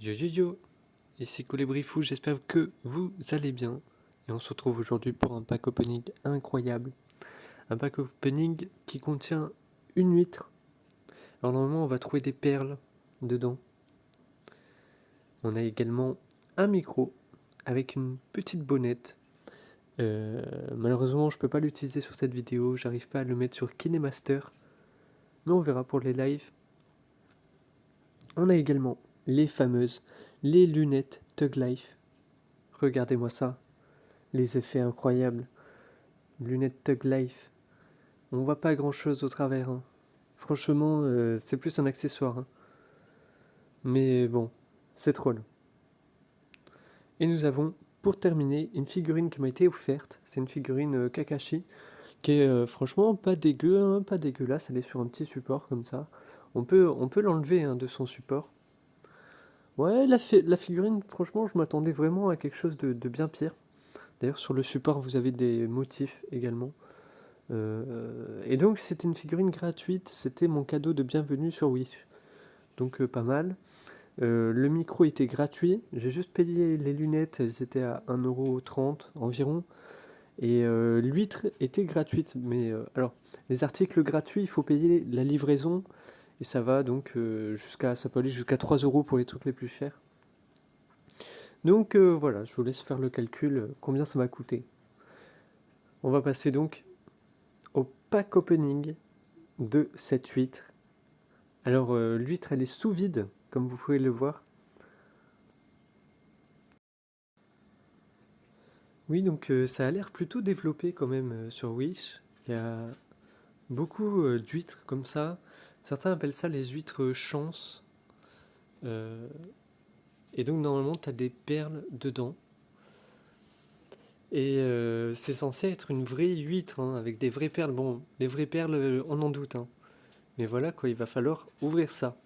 Yo yo yo, ici Colibri Fou, j'espère que vous allez bien. Et on se retrouve aujourd'hui pour un pack opening incroyable. Un pack opening qui contient une huître. Alors normalement on va trouver des perles dedans. On a également un micro avec une petite bonnette. Malheureusement je peux pas l'utiliser sur cette vidéo, j'arrive pas à le mettre sur KineMaster. Mais on verra pour les lives. On a également les fameuses, les lunettes Tug Life. Regardez-moi ça. Les effets incroyables. Lunettes Tug Life. On voit pas grand chose au travers. Hein. Franchement, c'est plus un accessoire. Hein. Mais bon, c'est troll. Et nous avons, pour terminer, une figurine qui m'a été offerte. C'est une figurine Kakashi. Qui est franchement pas dégueu, hein, pas dégueulasse. Elle est sur un petit support comme ça. On peut l'enlever hein, de son support. Ouais, la figurine, franchement, je m'attendais vraiment à quelque chose de bien pire. D'ailleurs, sur le support, vous avez des motifs également. Et donc c'était une figurine gratuite, c'était mon cadeau de bienvenue sur Wish. Donc pas mal. Le micro était gratuit, j'ai juste payé les lunettes, elles étaient à 1,30€ environ. Et l'huître était gratuite, mais alors les articles gratuits, il faut payer la livraison. Et ça va donc ça peut aller jusqu'à 3€ pour les trucs les plus chers. Donc voilà, je vous laisse faire le calcul, combien ça m'a coûté. On va passer donc au pack opening de cette huître. Alors l'huître elle est sous vide, comme vous pouvez le voir. Oui, donc ça a l'air plutôt développé quand même sur Wish. Il y a beaucoup d'huîtres comme ça. Certains appellent ça les huîtres chance. Euh, et donc normalement tu as des perles dedans. Et c'est censé être une vraie huître, hein, avec des vraies perles. Bon, les vraies perles, on en doute. Hein. Mais voilà quoi, il va falloir ouvrir ça.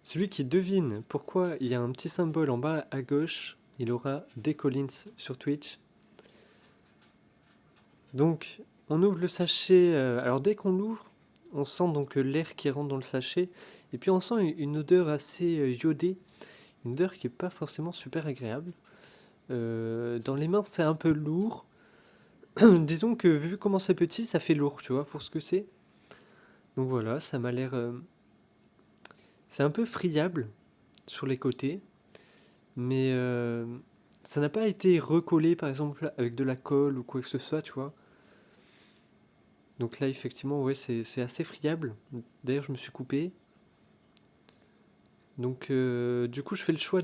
Celui qui devine pourquoi il y a un petit symbole en bas à gauche, il aura des Collins sur Twitch. Donc, on ouvre le sachet. Alors, dès qu'on l'ouvre, on sent donc l'air qui rentre dans le sachet. Et puis, on sent une odeur assez iodée. Une odeur qui n'est pas forcément super agréable. Dans les mains, c'est un peu lourd. Disons que vu comment c'est petit, ça fait lourd, tu vois, pour ce que c'est. Donc voilà, ça m'a l'air. C'est un peu friable sur les côtés. Mais ça n'a pas été recollé, par exemple, avec de la colle ou quoi que ce soit, tu vois. Donc là, effectivement, ouais, c'est assez friable. D'ailleurs, je me suis coupé. Donc, du coup, je fais le choix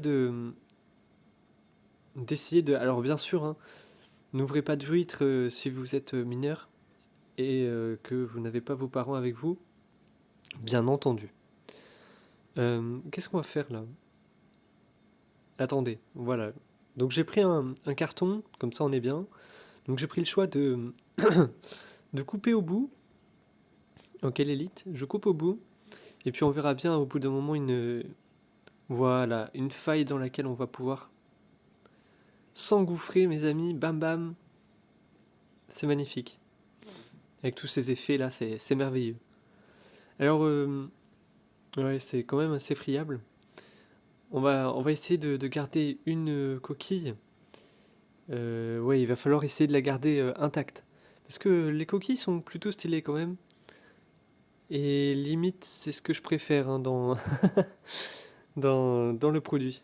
d'essayer de... Alors, bien sûr, hein, n'ouvrez pas d'huître si vous êtes mineur et que vous n'avez pas vos parents avec vous. Bien entendu. Qu'est-ce qu'on va faire là? Attendez, voilà. Donc, j'ai pris un carton, comme ça on est bien. Donc, j'ai pris le choix de couper au bout. Ok, l'élite, je coupe au bout. Et puis, on verra bien au bout d'un moment voilà, une faille dans laquelle on va pouvoir s'engouffrer, mes amis. Bam bam. C'est magnifique. Avec tous ces effets là, c'est merveilleux. Alors, ouais, c'est quand même assez friable. On va essayer de garder une coquille. Ouais, il va falloir essayer de la garder intacte. Parce que les coquilles sont plutôt stylées quand même. Et limite, c'est ce que je préfère hein, dans le produit.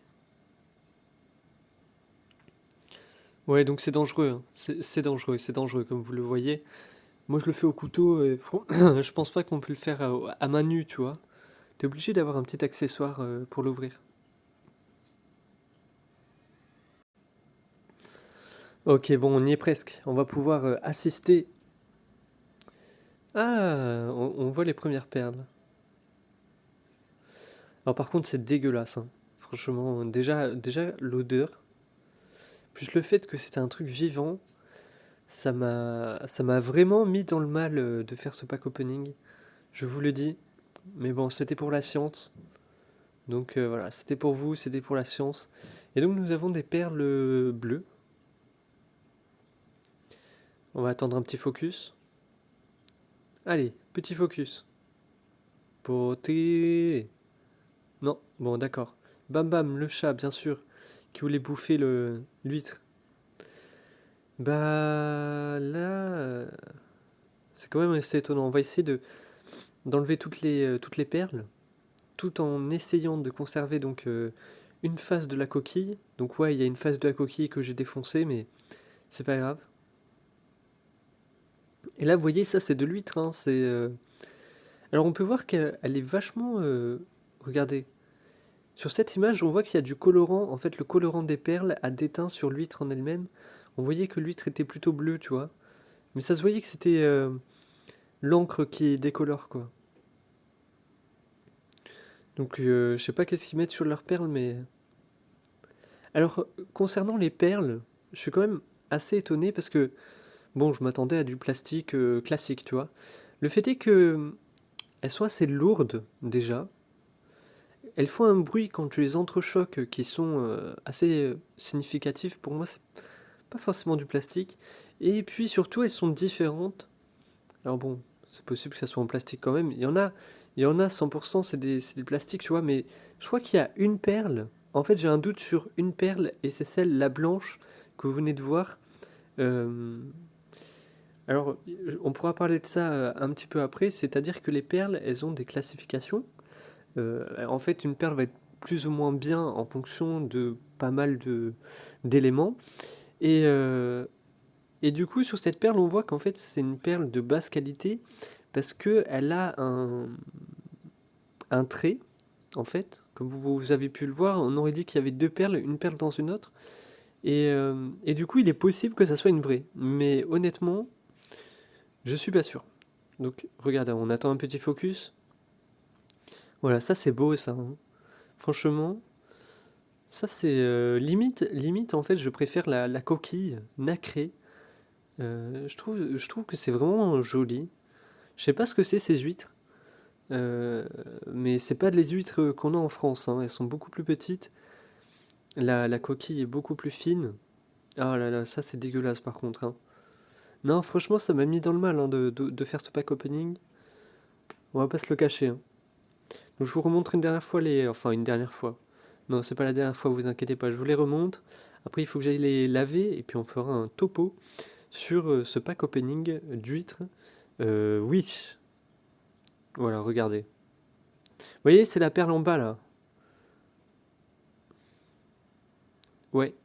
Ouais, donc c'est dangereux. Hein. C'est dangereux, comme vous le voyez. Moi, je le fais au couteau. Je pense pas qu'on peut le faire à main nue, tu vois. T'es obligé d'avoir un petit accessoire pour l'ouvrir. Ok, bon, on y est presque. On va pouvoir assister. Ah, on voit les premières perles. Alors par contre, c'est dégueulasse. Hein. Franchement, déjà l'odeur, plus le fait que c'était un truc vivant, ça m'a vraiment mis dans le mal de faire ce pack opening. Je vous le dis. Mais bon, c'était pour la science. Donc voilà, c'était pour vous, c'était pour la science. Et donc nous avons des perles bleues. On va attendre un petit focus. Allez, petit focus. Beauté. Non, bon d'accord. Bam Bam, le chat, bien sûr, qui voulait bouffer l'huître. Bah là, c'est quand même assez étonnant. On va essayer d'enlever toutes les perles, tout en essayant de conserver donc une face de la coquille. Donc ouais, il y a une face de la coquille que j'ai défoncée, mais c'est pas grave. Et là, vous voyez, ça c'est de l'huître, hein, alors on peut voir qu'elle est vachement... Regardez, sur cette image, on voit qu'il y a du colorant. En fait, le colorant des perles a déteint sur l'huître en elle-même. On voyait que l'huître était plutôt bleue, tu vois. Mais ça se voyait que c'était l'encre qui décolore, quoi. Donc je sais pas qu'est-ce qu'ils mettent sur leurs perles, mais... Alors, concernant les perles, je suis quand même assez étonné parce que, bon, je m'attendais à du plastique classique, tu vois. Le fait est que elles sont assez lourdes, déjà. Elles font un bruit quand tu les entrechoques qui sont assez significatifs. Pour moi, c'est pas forcément du plastique. Et puis surtout, elles sont différentes. Alors bon, c'est possible que ça soit en plastique quand même. Il y en a 100%, c'est des plastiques, tu vois. Mais je crois qu'il y a une perle. En fait, j'ai un doute sur une perle et c'est celle, la blanche, que vous venez de voir. Euh, alors, on pourra parler de ça un petit peu après. C'est-à-dire que les perles, elles ont des classifications. En fait, une perle va être plus ou moins bien en fonction de pas mal d'éléments. Et, euh, et du coup, sur cette perle, on voit qu'en fait, c'est une perle de basse qualité parce qu'elle a un trait, en fait. Comme vous avez pu le voir, on aurait dit qu'il y avait deux perles, une perle dans une autre. Et du coup, il est possible que ça soit une vraie. Mais honnêtement, je suis pas sûr. Donc, regardez, on attend un petit focus. Voilà, ça c'est beau ça, hein. Franchement, ça c'est limite en fait, je préfère la coquille nacrée. Je trouve que c'est vraiment joli. Je sais pas ce que c'est ces huîtres, mais c'est pas les huîtres qu'on a en France, hein. Elles sont beaucoup plus petites. La coquille est beaucoup plus fine. Ah là là, ça c'est dégueulasse par contre, hein. Non, franchement, ça m'a mis dans le mal hein, de faire ce pack opening. On va pas se le cacher, hein. Donc je vous remontre une dernière fois enfin une dernière fois. Non, c'est pas la dernière fois, vous inquiétez pas, je vous les remontre. Après, il faut que j'aille les laver et puis on fera un topo sur ce pack opening d'huîtres. Oui, voilà, regardez. Vous voyez, c'est la perle en bas là. Ouais,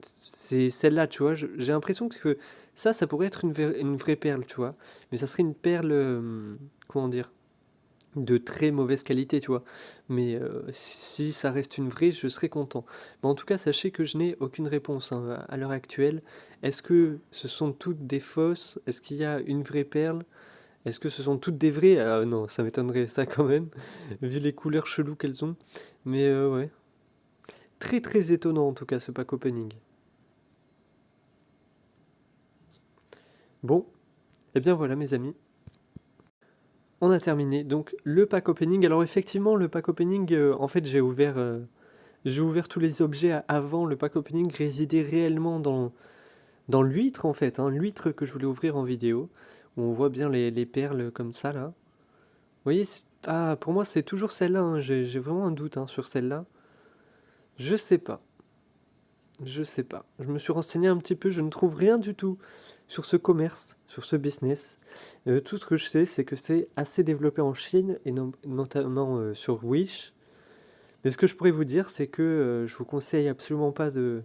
c'est celle-là, tu vois. J'ai l'impression que ça pourrait être une vraie perle, tu vois. Mais ça serait une perle, comment dire, de très mauvaise qualité, tu vois. Mais si ça reste une vraie, je serais content. Mais en tout cas, sachez que je n'ai aucune réponse hein, à l'heure actuelle. Est-ce que ce sont toutes des fausses? Est-ce qu'il y a une vraie perle? Est-ce que ce sont toutes des vraies? Ah non, ça m'étonnerait ça quand même, vu les couleurs cheloues qu'elles ont. Mais ouais, très très étonnant en tout cas ce pack opening. Bon, et bien voilà mes amis, on a terminé donc le pack opening. Alors effectivement, le pack opening, en fait j'ai ouvert tous les objets avant le pack opening résidait réellement dans l'huître en fait, hein, l'huître que je voulais ouvrir en vidéo, où on voit bien les perles comme ça là. Vous voyez, ah, pour moi c'est toujours celle-là, hein, j'ai vraiment un doute hein, sur celle-là. Je sais pas, je sais pas. Je me suis renseigné un petit peu, je ne trouve rien du tout sur ce commerce, sur ce business. Tout ce que je sais, c'est que c'est assez développé en Chine et notamment sur Wish. Mais ce que je pourrais vous dire, c'est que je vous conseille absolument pas de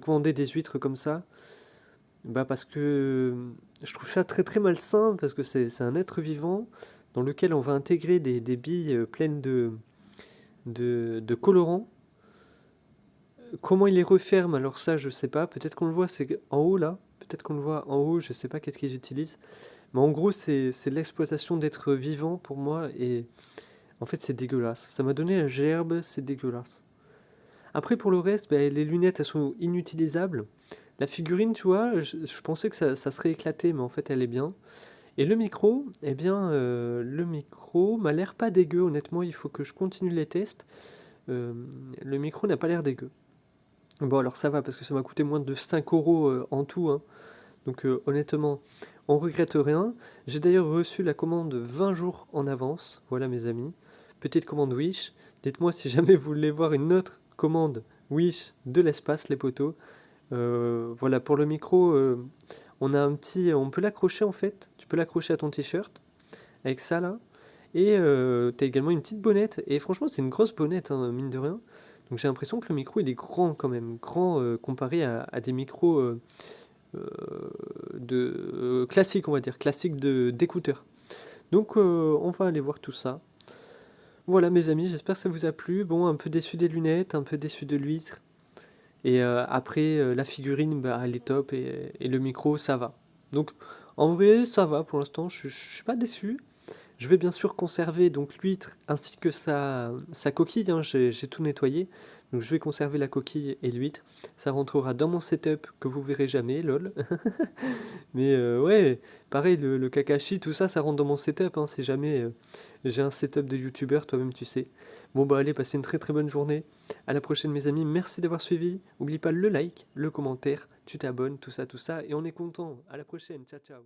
commander des huîtres comme ça. Bah parce que je trouve ça très très malsain, parce que c'est un être vivant dans lequel on va intégrer des billes pleines de colorants. Comment il les referme, alors ça je sais pas, peut-être qu'on le voit, c'est en haut là, peut-être qu'on le voit en haut, je sais pas qu'est-ce qu'ils utilisent. Mais en gros c'est de l'exploitation d'êtres vivants pour moi, et en fait c'est dégueulasse. Ça m'a donné la gerbe, c'est dégueulasse. Après, pour le reste, bah, les lunettes, elles sont inutilisables. La figurine, tu vois, je pensais que ça serait éclaté, mais en fait, elle est bien. Et le micro, eh bien, le micro m'a l'air pas dégueu, honnêtement, il faut que je continue les tests. Euh, le micro n'a pas l'air dégueu. Bon, alors ça va, parce que ça m'a coûté moins de 5 euros en tout, hein. Donc, honnêtement, on regrette rien. J'ai d'ailleurs reçu la commande 20 jours en avance. Voilà, mes amis. Petite commande Wish Dites-moi si jamais vous voulez voir une autre commande Wish de l'espace, les potos. Voilà, pour le micro, on a un petit, on peut l'accrocher en fait. Tu peux l'accrocher à ton t-shirt avec ça là. Et t'as également une petite bonnette. Et franchement, c'est une grosse bonnette, hein, mine de rien. Donc j'ai l'impression que le micro il est grand quand même, grand comparé à des micros classiques, on va dire, classiques d'écouteurs. Donc on va aller voir tout ça. Voilà mes amis, j'espère que ça vous a plu. Bon, un peu déçu des lunettes, un peu déçu de l'huître. Et après, la figurine, bah, elle est top et le micro, ça va. Donc en vrai, ça va pour l'instant, je suis pas déçu. Je vais bien sûr conserver donc l'huître ainsi que sa coquille, hein, j'ai tout nettoyé. Donc je vais conserver la coquille et l'huître. Ça rentrera dans mon setup que vous verrez jamais, lol. Mais ouais, pareil, le Kakashi, tout ça, ça rentre dans mon setup, hein, si jamais j'ai un setup de youtubeur, toi-même tu sais. Bon bah allez, passez une très très bonne journée. À la prochaine mes amis, merci d'avoir suivi. N'oublie pas le like, le commentaire, tu t'abonnes, tout ça, et on est content. À la prochaine, ciao ciao.